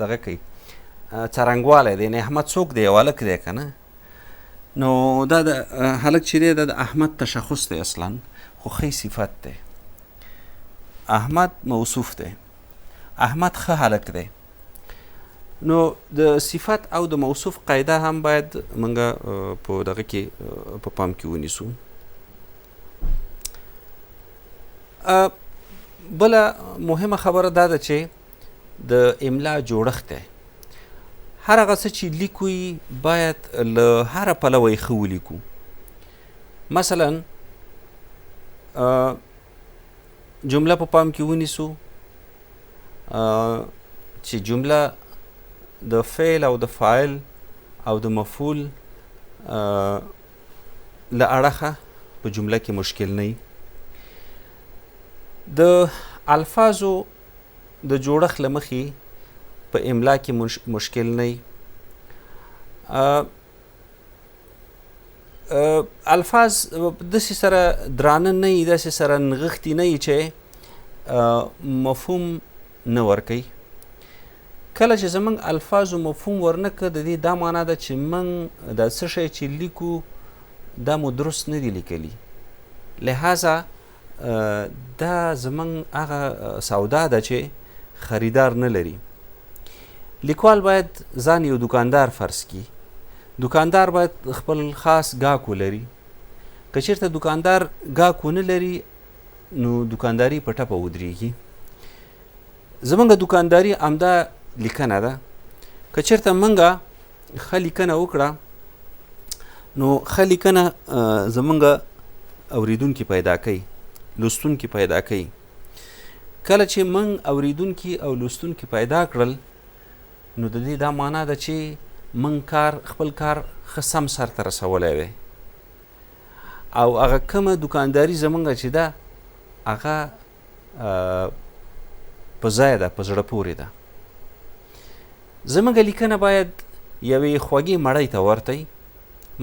دغه کوي څرنګوالی دی، یعنې احمد څوک دی؟ یو هلک دی که نه. نو دا د هلک چې دی دا د احمد تشخص دی اصلا، خو ښی صفت دی. احمد موصوف دی، احمد ښه هلک دی. نو د صفت او د موصوف قاعده هم باید موږ په دغه کې په پام کې ونیسو. بله مهمه خبره دا ده چې د املا جوړښت دی. هر هغه څه چې لیکو باید له هره پلوه یې ښه ولیکو. مثلا جمله په پام کې ونیسو چې جمله د فعل او د فاعل او د مفعول له اړخه په جمله کې مشکل نه وي. د الفاظو د جوړښت له مخې په املا کې مشکل نه وي. الفاظ داسې سره درانه نه وي، داسې سره نغښتي نه وي چې مفهوم نه ورکوي. کله چې زموږ الفاظو مفهوم ورنه که، د دې دا معنا ده چې موږ دا څه شی چې لیکو دا مو درست نه دي لیکلي. لہذا دا زموږ هغه سودا ده چې خریدار نه لري. لیکوال باید ځان یو دکاندار فرض کړي. دکاندار باید خپل خاص ګاهک ولري. که چېرته دکاندار ګاهک ونه لري نو دکانداري په ټپه ودرېږي. زموږ دکانداري همدا لیکنه ده. که چېرته موږ ښه لیکنه وکړه نو ښه لیکنه زموږ اوریدونکي پیدا کوي، لوستونکي پیدا کوي. کله چې موږ اوریدونکي او لوستونکي پیدا کړل نو د دې دا معنا ده چې موږ خپل کار ښه سم سرته رسولی دی، او هغه کومه دکانداري زموږ چې ده هغه په ځای ده، په زړه پورې ده. زموږ لیکنه باید یوې خوږې مړۍ ته ورته وي.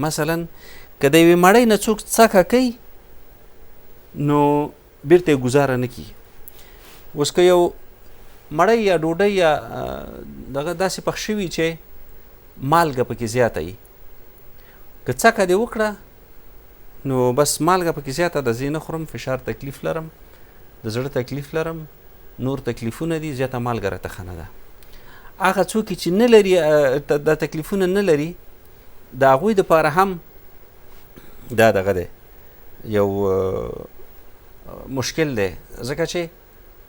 مثلا که د یوې مړۍ نه څوک څکه کوي نو بیرته یې ګزاره نه کي. اوس که یو مړۍ یا ډوډۍ یا دغه داسې پخ شوي چې مالګه پکې زیاته وي، که څکه دې وکړه نو بس مالګه پکې زیاته ده، زه نه خورم، فشار تکلیف لرم، د زړه تکلیف لرم، نور تکلیفونه دي، زیاته مالګه راته ښه نه ده. هغه څوک چې نه لري دا تکلیفونه نه لري، د هغوی دپاره هم دا دغه دی، یو مشکل دی. ځکه چې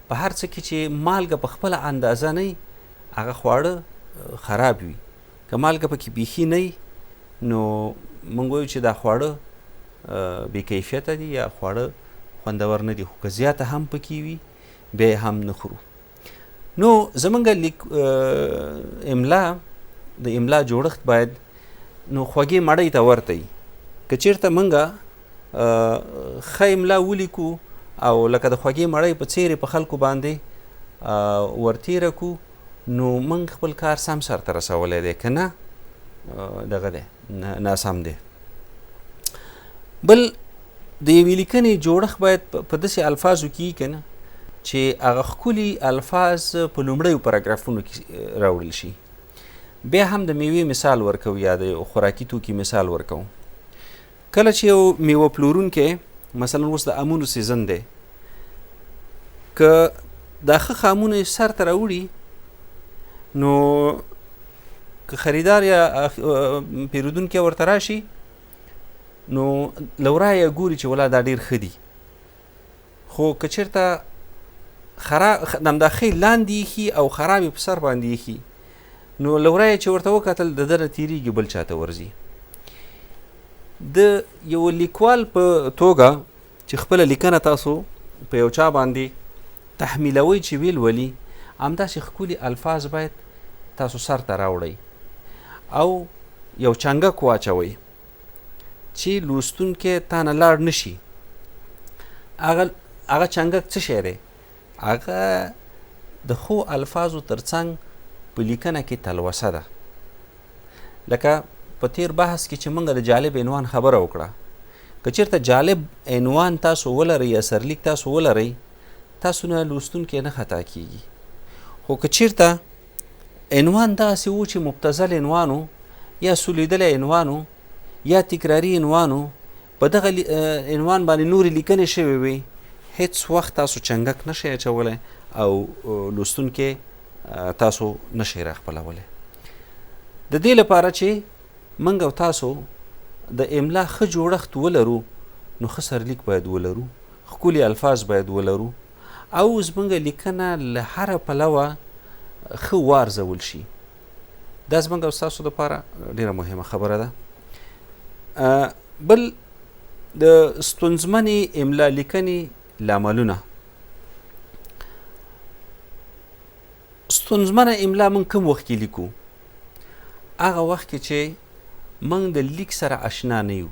په هر څه کې چې مالګه په خپله اندازه نه وي هغه خواړه خراب وي. که مالګه پکې بیخي نه وي نو موږ وایو چې دا خواړه بې کیفیته دي یا خواړه خوندور نه دي. خو که زیاته هم پکې وي بیا هم نه خورو. نو زموږ املا د املا جوړښت باید نو خوږې مړۍ ته ورته وي. که چېرته موږ ښه املا ولیکو او لکه د خوږې مړۍ په څېرې په خلکو باندې ورتېره کړو نو موږ خپل کار سم سرته رسولی دی، که نه دغه دی ناسم دی. بل د یوې لیکنې جوړښت باید په داسې الفاظو کې وي که نه چې هغه ښکلي الفاظ په لومړیو پاراګرافونو کې راوړل شي. بیا هم د میوې مثال ورکوو یا د خوراکي توکي مثال ورکوو. کله چې یو میوه پلورونکی مثلا اوس د امونو سیزن دی، که دا ښه خامونه یې سر ته راوړي نو که خریدار یا پیرودونکی ورته راشي نو له ورایه ګوري چې ولا دا ډېر ښه دي. خو که چېرته همدا ښې لاندې ایښي او خراب یې په سر باندې ایښي نو له ورایه چې ورته وکتل د ده نه تېرېږي، بل چاته ورځي. د یو لیکوال په توګه چې خپله لیکنه تاسو په یو چا باندې تحمیلوئ چې ویل ولي، همداسې ښکلي الفاظ باید تاسو سرته راوړئ او یو چنګک واچوئ چې لوستونکی تا نه لاړ نه شي. هغه چنګک څه شی دی؟ هغه د ښو الفاظو تر څنګ په لیکنه کې تلوسه ده. لکه په تیر بحث کې چې موږ د جالب عنوان خبره وکړه، که چېرته جالب عنوان تاسو ولرئ یا سرلیک تاسو ولرئ، تاسو نه لوستونکی نه خطا کیږي. خو که چېرته عنوان داسې و چې مبتذل عنوان و یا سولیدلی عنوان و یا تکراري عنوان و په دغه عنوان باندې نورې لیکنې شوې وې هیڅ وخت تاسو چنګک نشئ اچولی او لوستونکی تاسو نشئ راخپلولی د دې لپاره چې موږ او تاسو د املا ښه جوړښت ولرو نو ښه سرلیک باید ولرو ښکلي الفاظ باید ولرو او زموږ لیکنه له هره پلوه ښه وارزول شي دا زموږ او ستاسو دپاره ډېره مهمه خبره ده بل د ستونزمنې املا لیکنې لاملونه ستونزمنه املا موږ کوم وخت کې لیکو هغه وخت کې چې موږ د لیک سره اشنا نه یو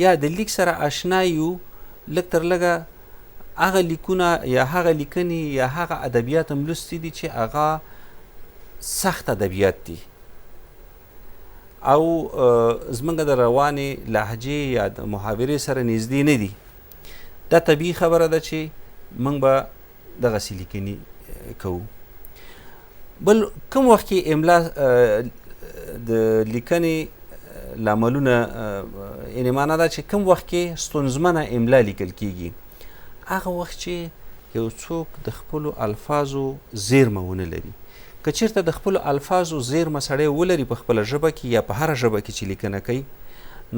یا د لیک سره اشنا یو لږ تر لږه هغه لیکونه یا هغه لیکنې یا هغه ادبیات هم لوستي دي چې هغه سخت ادبیات دي او زمونږ د روانې لهجې یا د محاورې سره نږدې نه دي دا طبیعي خبره ده چې موږ به دغسې لیکنې کوو بل کوم وخت کې املا د لیکنې لاملونه یعنې معنا ده چې کوم وخت کې ستونزمنه املا لیکل کیږي هغه وخت چې یو څوک د خپلو الفاظو زیرمه ونه لري که چېرته د خپلو الفاظو زیرمه سړی ولري په خپله ژبه کې یا په هره ژبه کې چې لیکنه کوي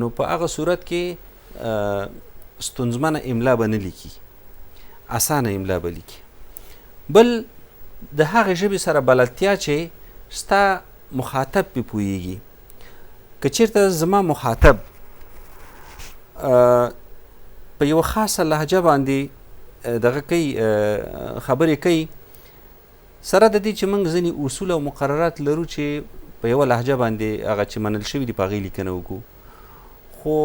نو په هغه صورت کې ستونزمنه املا به نه لیکي اسانه املا به لیکي بل د هغې ژبې سره بلدتیا چې ستا مخاطب پې پوهیږي که چېرته زما مخاطب په یوه خاصه لهجه باندې دغه کوي خبرې کوي سره د دې چې موږ ځینې اصول او مقررات لرو چې په یوه لهجه باندې هغه چې منل شوي دي په هغې لیکنه وکړو خو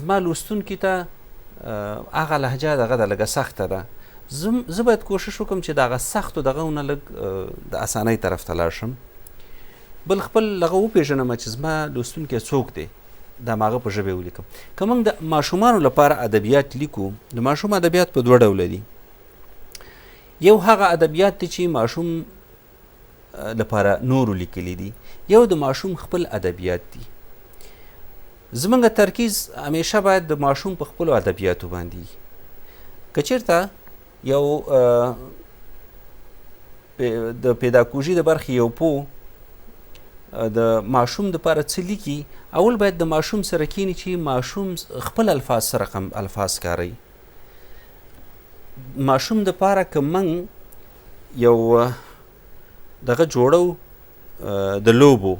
زما لوستونکي ته هغه لهجه دغه ده لږه سخته ده زه باید کوشش وکړم چې د هغه سختو دغهونه لږ د اسانۍ طرف ته لاړ شم بل خپل هغه وپېژنم چې زما لوستونکی څوک دی دا م هغه په ژبه ولیکم که موږ د ماشومانو لپاره ادبیات لیکو د ماشوم ادبیات په دوه ډوله دي یو هغه ادبیات دي چې ماشوم لپاره نورو لیکلي دي یو د ماشوم خپل ادبیات دي زموږ ترکیز همیشه باید د ماشوم په خپلو ادبیاتو باندې که چېرته یو د پیداګوژي د برخې یو پوه د ماشوم دپاره څه لیکي اول باید د ماشوم سره کینی چې ماشوم خپل الفاظ سره الفاظ کاروي ماشوم دپاره که موږ یو دغه جوړو د لوبو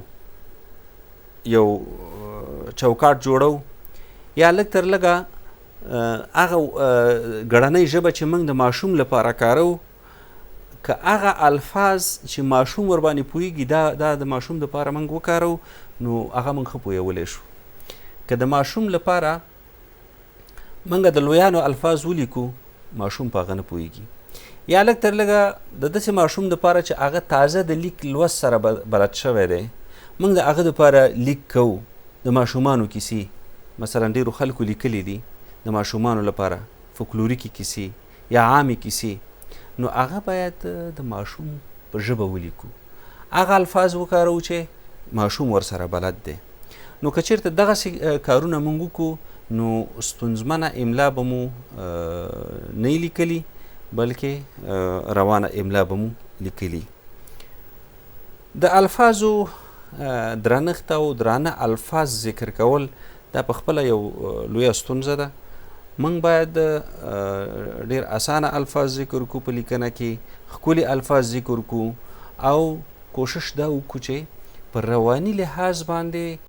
یو چوکاټ جوړو یا لږ تر لږه هغه ګړنۍ ژبه چې موږ د ماشوم لپاره کارو که هغه الفاظ چې ماشوم ورباندې پوهیږي دا د ماشوم دپاره موږ وکارو نو هغه موږ ښه پوهولی شو که د ماشوم لپاره موږ د لویانو الفاظ ولیکو ماشوم په هغه نه پوهیږي یا لږ تر لږه د داسې ماشوم دپاره چې هغه تازه د لیک لوست سره بلد شوی دی موږ د هغه دپاره لیک کوو د ماشومانو کیسې مثلا ډېرو خلکو لیکلي دي د ماشومانو لپاره فولکلوریکي کیسې یا عامې کیسې نو هغه باید د ماشوم په ژبه ولیکو هغه الفاظ وکارو چې ماشوم ورسره بلد دی نو که چېرته دغسې کارونه موږ وکړو نو ستونزمنه املا به مو نه لیکلي بلکې روانه املا به مو لیکلي د الفاظو درنښت او درانه الفاظ ذکر کول دا په خپله یو لویه ستونزه ده موږ باید ډېر اسانه الفاظ ذکر کړو په لیکنه کې ښکلي الفاظ ذکر کړو او کوشش دا وکړو چې په رواني لحاظ باندې